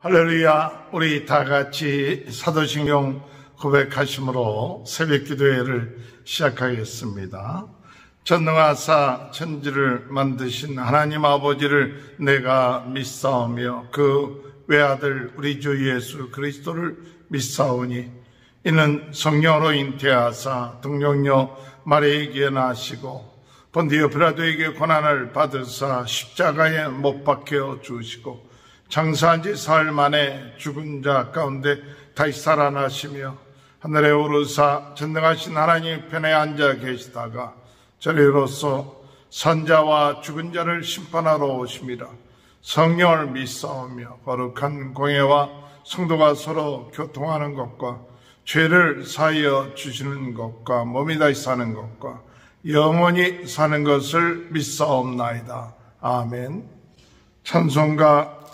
할렐루야. 우리 다 같이 사도신경 고백하심으로 새벽기도회를 시작하겠습니다. 전능하사 천지를 만드신 하나님 아버지를 내가 믿사오며 그 외아들 우리 주 예수 그리스도를 믿사오니 이는 성령으로 잉태하사 동정녀 마리아에게 나시고 본디오 빌라도에게 고난을 받으사 십자가에 못 박혀 주시고 장사한 지 사흘 만에 죽은 자 가운데 다시 살아나시며 하늘에 오르사 전능하신 하나님 편에 앉아 계시다가 저리로서 산자와 죽은 자를 심판하러 오심이라. 성령을 믿사오며 거룩한 공예와 성도가 서로 교통하는 것과 죄를 사하여 주시는 것과 몸이 다시 사는 것과 영원히 사는 것을 믿사옵나이다. 아멘. 찬송가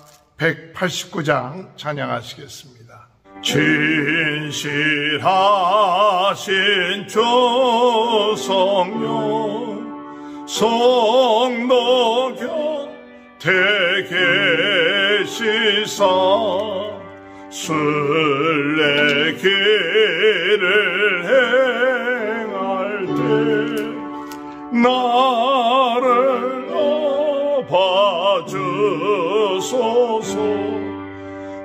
189장 찬양하시겠습니다. 진실하신 주 성령 성도 곁에 계시사 순례길을 행할 때 나를 봐주소서.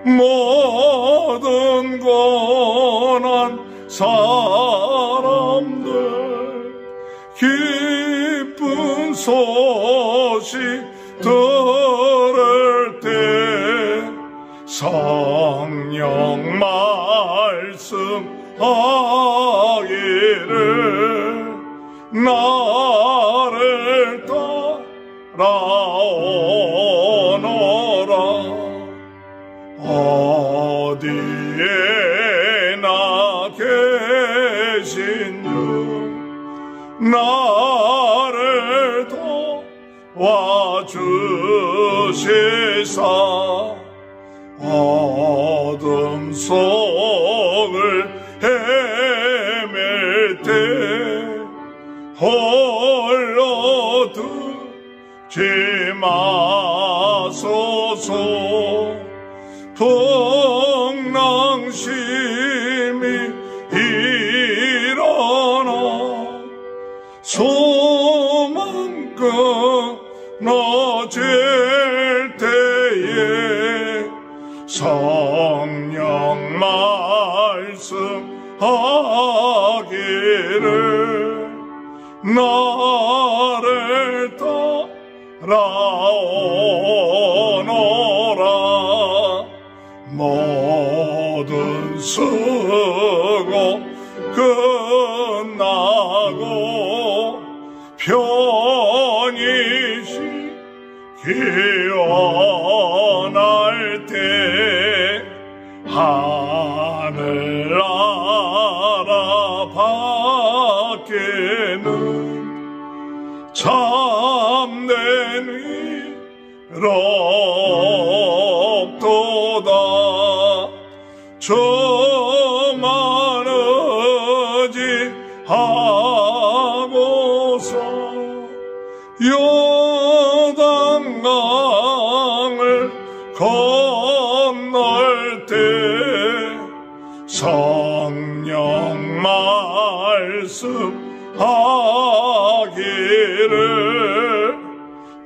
모든 고난 사람들 기쁜 소식 들을 때 성령 말씀하기를 나를 따라오너라. 어디에나 계신 주 나를 도와주시사 어둠 속을 헤맬 때 홀로 두지 마소서. 풍랑심이 일어나 소망 끊어질 때에 성령 말씀하기를 나를 따라오너라. 모든 수고 끝나고 편히 쉬기 원할 때 하늘 나라 밖에는 참된 위롭도다. 저만 의지하고서 요단강을 건널 때 성령 말씀하기를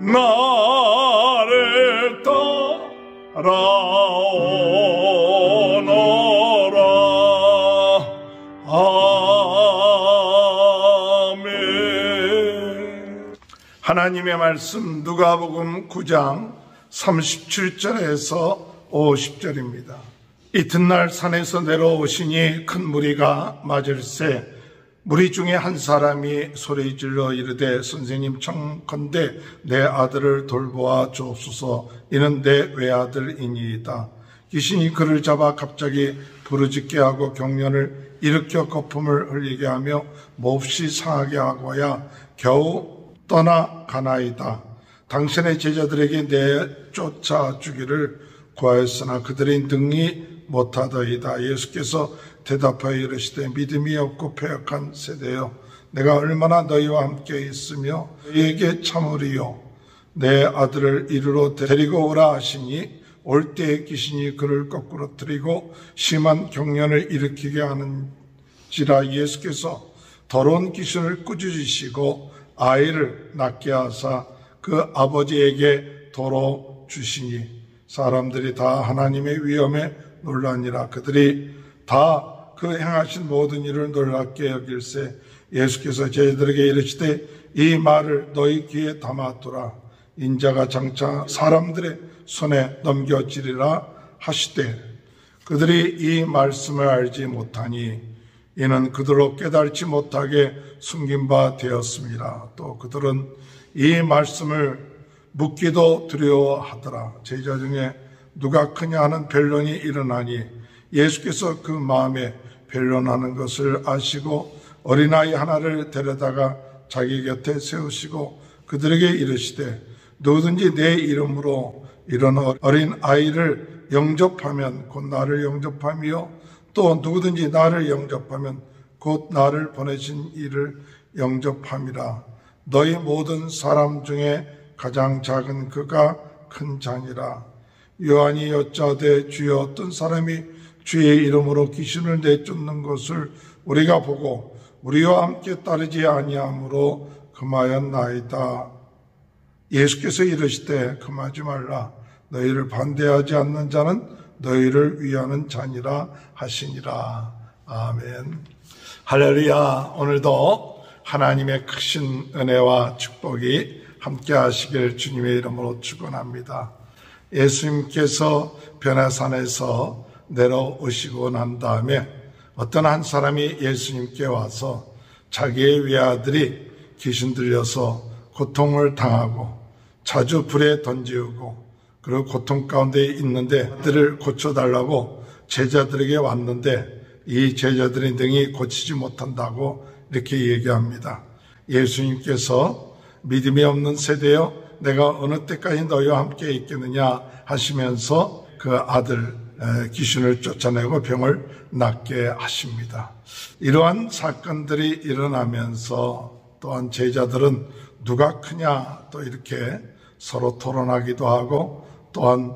나를 따라오너라. 아멘. 하나님의 말씀 누가복음 9장 37절에서 50절입니다. 이튿날 산에서 내려오시니 큰 무리가 맞을세 무리 중에 한 사람이 소리질러 이르되 선생님 청컨대 내 아들을 돌보아 주옵소서. 이는 내 외아들이니이다. 귀신이 그를 잡아 갑자기 부르짖게 하고 경련을 일으켜 거품을 흘리게 하며 몹시 상하게 하고야 겨우 떠나가나이다. 당신의 제자들에게 내쫓아 주기를 구하였으나 그들이 능히 못하더이다. 예수께서 대답하여 이르시되 믿음이 없고 패역한 세대여 내가 얼마나 너희와 함께 있으며 너희에게 참으리요. 내 아들을 이리로 데리고 오라 하시니 올 때의 귀신이 그를 거꾸로 들이고 심한 경련을 일으키게 하는지라. 예수께서 더러운 귀신을 꾸짖으시고 아이를 낳게 하사 그 아버지에게 도로 주시니 사람들이 다 하나님의 위엄에 놀라니라. 그들이 다 그 행하신 모든 일을 놀랍게 여길세 예수께서 저희들에게 이르시되 이 말을 너희 귀에 담아두라. 인자가 장차 사람들의 손에 넘겨지리라 하시되 그들이 이 말씀을 알지 못하니 이는 그들로 깨달지 못하게 숨긴 바 되었습니다. 또 그들은 이 말씀을 묻기도 두려워하더라. 제자 중에 누가 크냐 하는 변론이 일어나니 예수께서 그 마음에 변론하는 것을 아시고 어린아이 하나를 데려다가 자기 곁에 세우시고 그들에게 이르시되 누구든지 내 이름으로 이런 어린 아이를 영접하면 곧 나를 영접하며 또 누구든지 나를 영접하면 곧 나를 보내신 이를 영접함이라. 너희 모든 사람 중에 가장 작은 그가 큰 자니라. 요한이 여짜되 주여 어떤 사람이 주의 이름으로 귀신을 내쫓는 것을 우리가 보고 우리와 함께 따르지 아니하므로 금하였나이다. 예수께서 이르시되 금하지 말라. 너희를 반대하지 않는 자는 너희를 위하는 자니라 하시니라. 아멘. 할렐루야. 오늘도 하나님의 크신 은혜와 축복이 함께 하시길 주님의 이름으로 축원합니다. 예수님께서 변화산에서 내려오시고 난 다음에 어떤 한 사람이 예수님께 와서 자기의 외아들이 귀신 들려서 고통을 당하고 자주 불에 던지우고 그리고 고통 가운데 있는데 그들을 고쳐달라고 제자들에게 왔는데 이 제자들이 능히 고치지 못한다고 이렇게 얘기합니다. 예수님께서 믿음이 없는 세대여 내가 어느 때까지 너희와 함께 있겠느냐 하시면서 그 아들 귀신을 쫓아내고 병을 낫게 하십니다. 이러한 사건들이 일어나면서 또한 제자들은 누가 크냐 또 이렇게 서로 토론하기도 하고 또한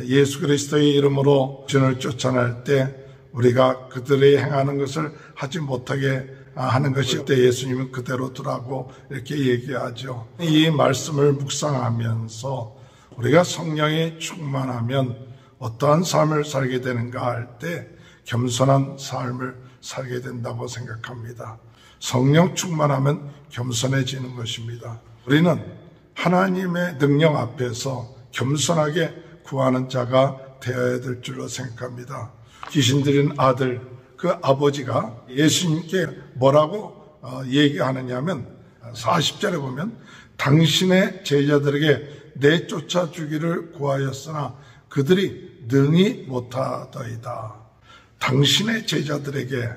예수 그리스도의 이름으로 귀신을 쫓아낼 때 우리가 그들이 행하는 것을 하지 못하게 하는 것이 때 예수님은 그대로 두라고 이렇게 얘기하죠. 이 말씀을 묵상하면서 우리가 성령이 충만하면 어떠한 삶을 살게 되는가 할 때 겸손한 삶을 살게 된다고 생각합니다. 성령 충만하면 겸손해지는 것입니다. 우리는 하나님의 능력 앞에서 겸손하게 구하는 자가 되어야 될 줄로 생각합니다. 귀신 들린 아들 그 아버지가 예수님께 뭐라고 얘기하느냐면 40절에 보면 당신의 제자들에게 내쫓아 주기를 구하였으나 그들이 능히 못하더이다. 당신의 제자들에게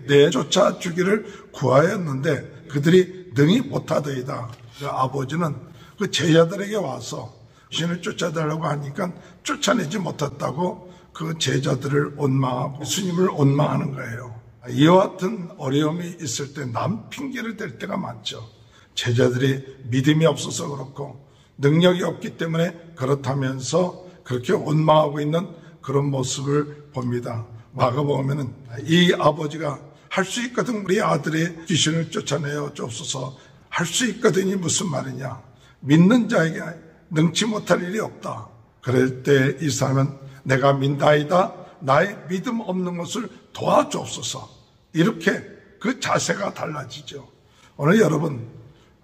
내쫓아 주기를 구하였는데 그들이 능히 못하더이다. 그 아버지는 그 제자들에게 와서 귀신을 쫓아달라고 하니까 쫓아내지 못했다고 그 제자들을 원망하고 예수님을 원망하는 거예요. 이와 같은 어려움이 있을 때 남 핑계를 댈 때가 많죠. 제자들이 믿음이 없어서 그렇고 능력이 없기 때문에 그렇다면서 그렇게 원망하고 있는 그런 모습을 봅니다. 마가복음에는 이 아버지가 할 수 있거든 우리 아들의 귀신을 쫓아내어 주옵소서 할 수 있거든이 무슨 말이냐. 믿는 자에게 능치 못할 일이 없다. 그럴 때 이 사람은 내가 믿나이다. 나의 믿음 없는 것을 도와주옵소서. 이렇게 그 자세가 달라지죠. 오늘 여러분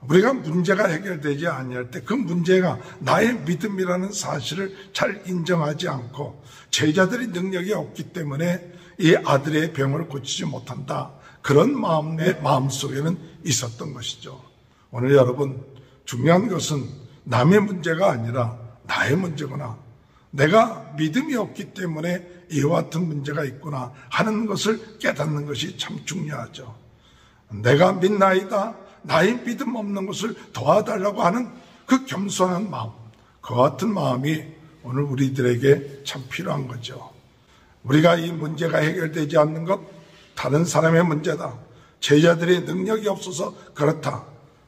우리가 문제가 해결되지 아니할 때 그 문제가 나의 믿음이라는 사실을 잘 인정하지 않고 제자들이 능력이 없기 때문에 이 아들의 병을 고치지 못한다. 그런 마음속에는 있었던 것이죠. 오늘 여러분 중요한 것은 남의 문제가 아니라 나의 문제구나. 내가 믿음이 없기 때문에 이와 같은 문제가 있구나 하는 것을 깨닫는 것이 참 중요하죠. 내가 믿나이다. 나의 믿음 없는 것을 도와달라고 하는 그 겸손한 마음, 그와 같은 마음이 오늘 우리들에게 참 필요한 거죠. 우리가 이 문제가 해결되지 않는 것 다른 사람의 문제다. 제자들의 능력이 없어서 그렇다.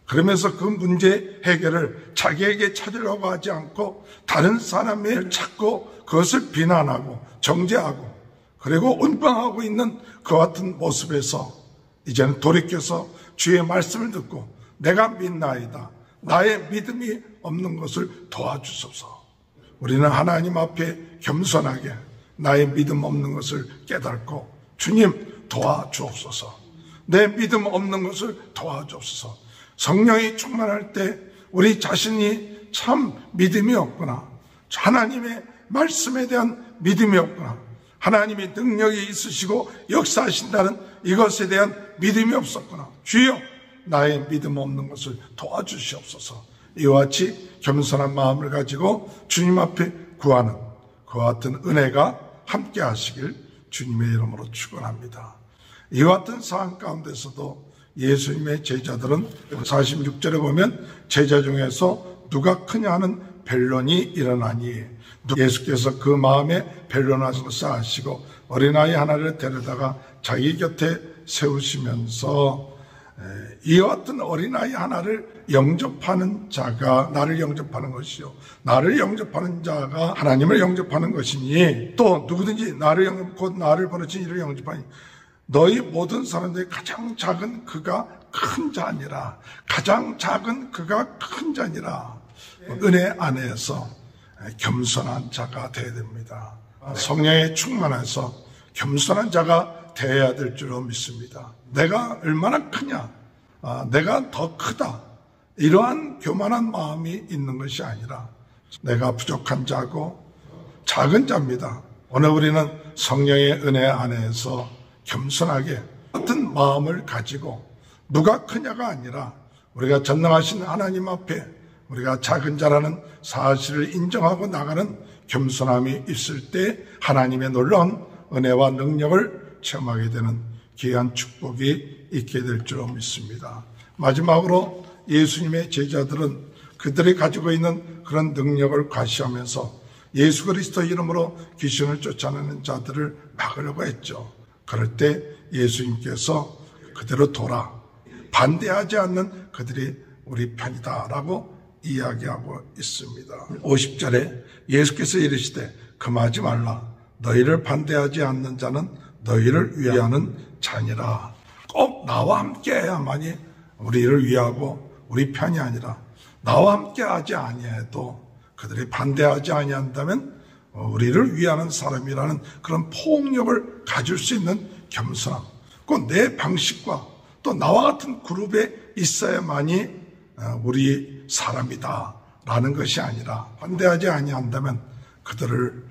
그러면서 그 문제 해결을 자기에게 찾으려고 하지 않고 다른 사람을 찾고 그것을 비난하고 정죄하고 그리고 운방하고 있는 그와 같은 모습에서 이제는 돌이켜서 주의 말씀을 듣고 내가 믿나이다. 나의 믿음이 없는 것을 도와주소서. 우리는 하나님 앞에 겸손하게 나의 믿음 없는 것을 깨닫고 주님 도와주옵소서. 내 믿음 없는 것을 도와주옵소서. 성령이 충만할 때 우리 자신이 참 믿음이 없구나. 하나님의 말씀에 대한 믿음이 없구나. 하나님이 능력이 있으시고 역사하신다는 이것에 대한 믿음이 없었구나. 주여 나의 믿음 없는 것을 도와주시옵소서. 이와 같이 겸손한 마음을 가지고 주님 앞에 구하는 그와 같은 은혜가 함께 하시길 주님의 이름으로 축원합니다. 이와 같은 상황 가운데서도 예수님의 제자들은 46절에 보면 제자 중에서 누가 크냐 하는 변론이 일어나니 예수께서 그 마음에 변론하신 것을 아시고 어린아이 하나를 데려다가 자기 곁에 세우시면서 이와 같은 어린아이 하나를 영접하는 자가 나를 영접하는 것이요 나를 영접하는 자가 하나님을 영접하는 것이니 또 누구든지 곧 나를 보내신 이를 영접하니 너희 모든 사람들이 가장 작은 그가 큰 자니라. 가장 작은 그가 큰 자니라. 은혜 안에서 겸손한 자가 되어야 됩니다. 성령에 충만해서 겸손한 자가 되어야 될 줄로 믿습니다. 내가 얼마나 크냐, 내가 더 크다, 이러한 교만한 마음이 있는 것이 아니라 내가 부족한 자고 작은 자입니다. 오늘 우리는 성령의 은혜 안에서 겸손하게 같은 마음을 가지고 누가 크냐가 아니라 우리가 전능하신 하나님 앞에 우리가 작은 자라는 사실을 인정하고 나가는 겸손함이 있을 때 하나님의 놀라운 은혜와 능력을 체험하게 되는 귀한 축복이 있게 될 줄로 믿습니다. 마지막으로 예수님의 제자들은 그들이 가지고 있는 그런 능력을 과시하면서 예수 그리스도 이름으로 귀신을 쫓아내는 자들을 막으려고 했죠. 그럴 때 예수님께서 그대로 돌아 반대하지 않는 그들이 우리 편이다라고 이야기하고 있습니다. 50절에 예수께서 이르시되 금하지 말라. 너희를 반대하지 않는 자는 너희를 위하는 자니라. 꼭 나와 함께 해야만이 우리를 위하고 우리 편이 아니라 나와 함께 하지 아니해도 그들이 반대하지 아니한다면 우리를 위하는 사람이라는 그런 폭력을 가질 수 있는 겸손함, 꼭 내 방식과 또 나와 같은 그룹에 있어야만이 우리 사람이다라는 것이 아니라 반대하지 아니한다면 그들을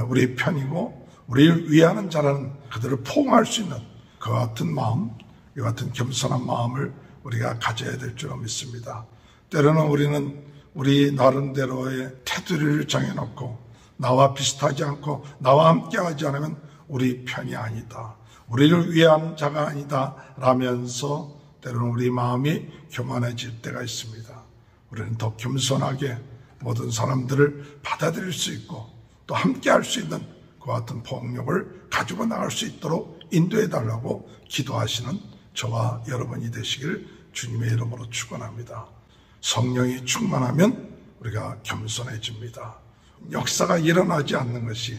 우리 편이고 우리를 위하는 자라는 그들을 포옹할 수 있는 그와 같은 마음, 이 같은 겸손한 마음을 우리가 가져야 될 줄 믿습니다. 때로는 우리는 우리 나름대로의 테두리를 정해놓고 나와 비슷하지 않고 나와 함께하지 않으면 우리 편이 아니다, 우리를 위한 자가 아니다 라면서 때로는 우리 마음이 교만해질 때가 있습니다. 우리는 더 겸손하게 모든 사람들을 받아들일 수 있고 또 함께할 수 있는 그와 같은 폭력을 가지고 나갈 수 있도록 인도해달라고 기도하시는 저와 여러분이 되시길 주님의 이름으로 축원합니다. 성령이 충만하면 우리가 겸손해집니다. 역사가 일어나지 않는 것이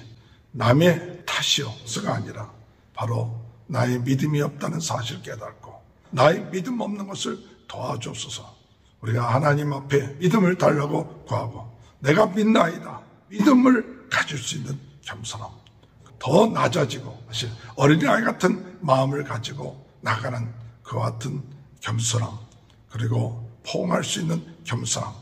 남의 탓이어서가 아니라 바로 나의 믿음이 없다는 사실을 깨닫고 나의 믿음 없는 것을 도와주옵소서. 우리가 하나님 앞에 믿음을 달라고 구하고 내가 믿나이다, 믿음을 가질 수 있는 겸손함, 더 낮아지고 사실 어린아이 같은 마음을 가지고 나가는 그와 같은 겸손함, 그리고 포옹할 수 있는 겸손함,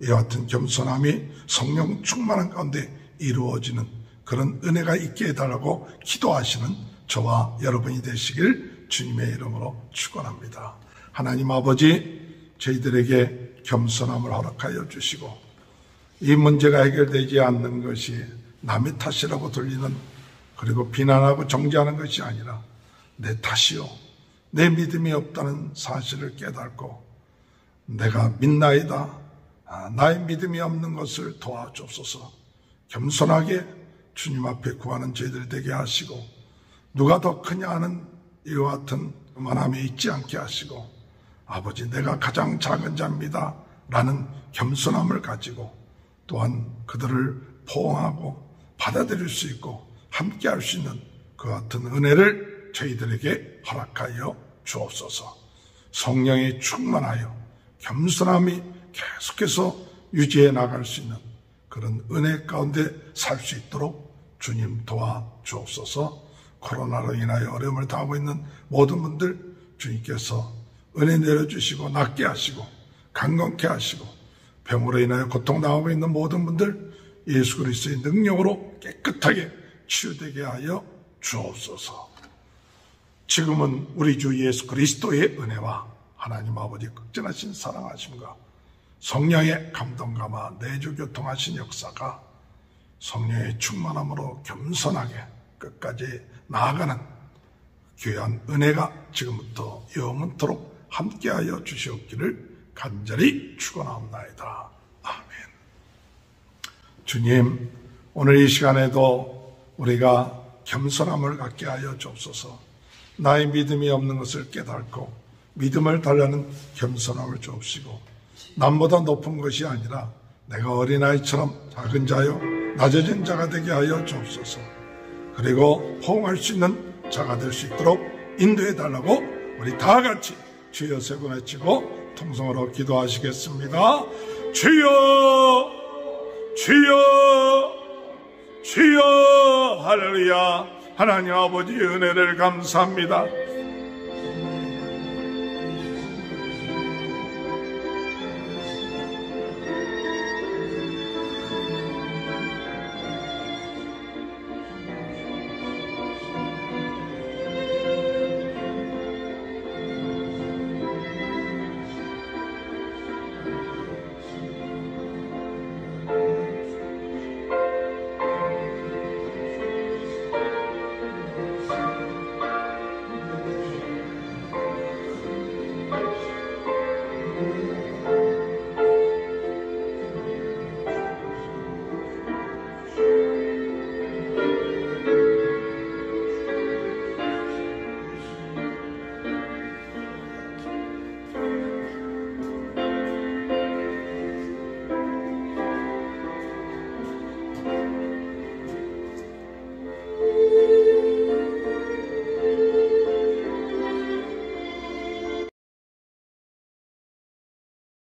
이와 같은 겸손함이 성령 충만한 가운데 이루어지는 그런 은혜가 있게 해달라고 기도하시는 저와 여러분이 되시길 주님의 이름으로 축원합니다. 하나님 아버지, 저희들에게 겸손함을 허락하여 주시고 이 문제가 해결되지 않는 것이 남의 탓이라고 들리는, 그리고 비난하고 정죄하는 것이 아니라 내 탓이요, 내 믿음이 없다는 사실을 깨닫고 내가 믿나이다, 나의 믿음이 없는 것을 도와주옵소서. 겸손하게 주님 앞에 구하는 저희들이 되게 하시고 누가 더 크냐 하는 이와 같은 교만함이 있지 않게 하시고 아버지 내가 가장 작은 자입니다 라는 겸손함을 가지고 또한 그들을 포옹하고 받아들일 수 있고 함께 할 수 있는 그 같은 은혜를 저희들에게 허락하여 주옵소서. 성령이 충만하여 겸손함이 계속해서 유지해 나갈 수 있는 그런 은혜 가운데 살 수 있도록 주님 도와 주옵소서. 코로나로 인하여 어려움을 당하고 있는 모든 분들 주님께서 은혜 내려주시고 낫게 하시고 강건케 하시고 병으로 인하여 고통당하고 있는 모든 분들 예수 그리스도의 능력으로 깨끗하게 치유되게 하여 주옵소서. 지금은 우리 주 예수 그리스도의 은혜와 하나님 아버지 극진하신 사랑하심과 성령의 감동감화 내주 교통하신 역사가 성령의 충만함으로 겸손하게 끝까지 나아가는 귀한 은혜가 지금부터 영원토록 함께하여 주시옵기를 간절히 축원하옵나이다. 아멘. 주님, 오늘 이 시간에도 우리가 겸손함을 갖게 하여 주옵소서. 나의 믿음이 없는 것을 깨닫고 믿음을 달라는 겸손함을 주옵시고 남보다 높은 것이 아니라 내가 어린아이처럼 작은 자요 낮아진 자가 되게 하여 주옵소서. 그리고 포옹할 수 있는 자가 될 수 있도록 인도해 달라고 우리 다 같이 주여 세 번 외치고 통성으로 기도하시겠습니다. 주여 주여 주여 할렐루야. 하나님 아버지 은혜를 감사합니다.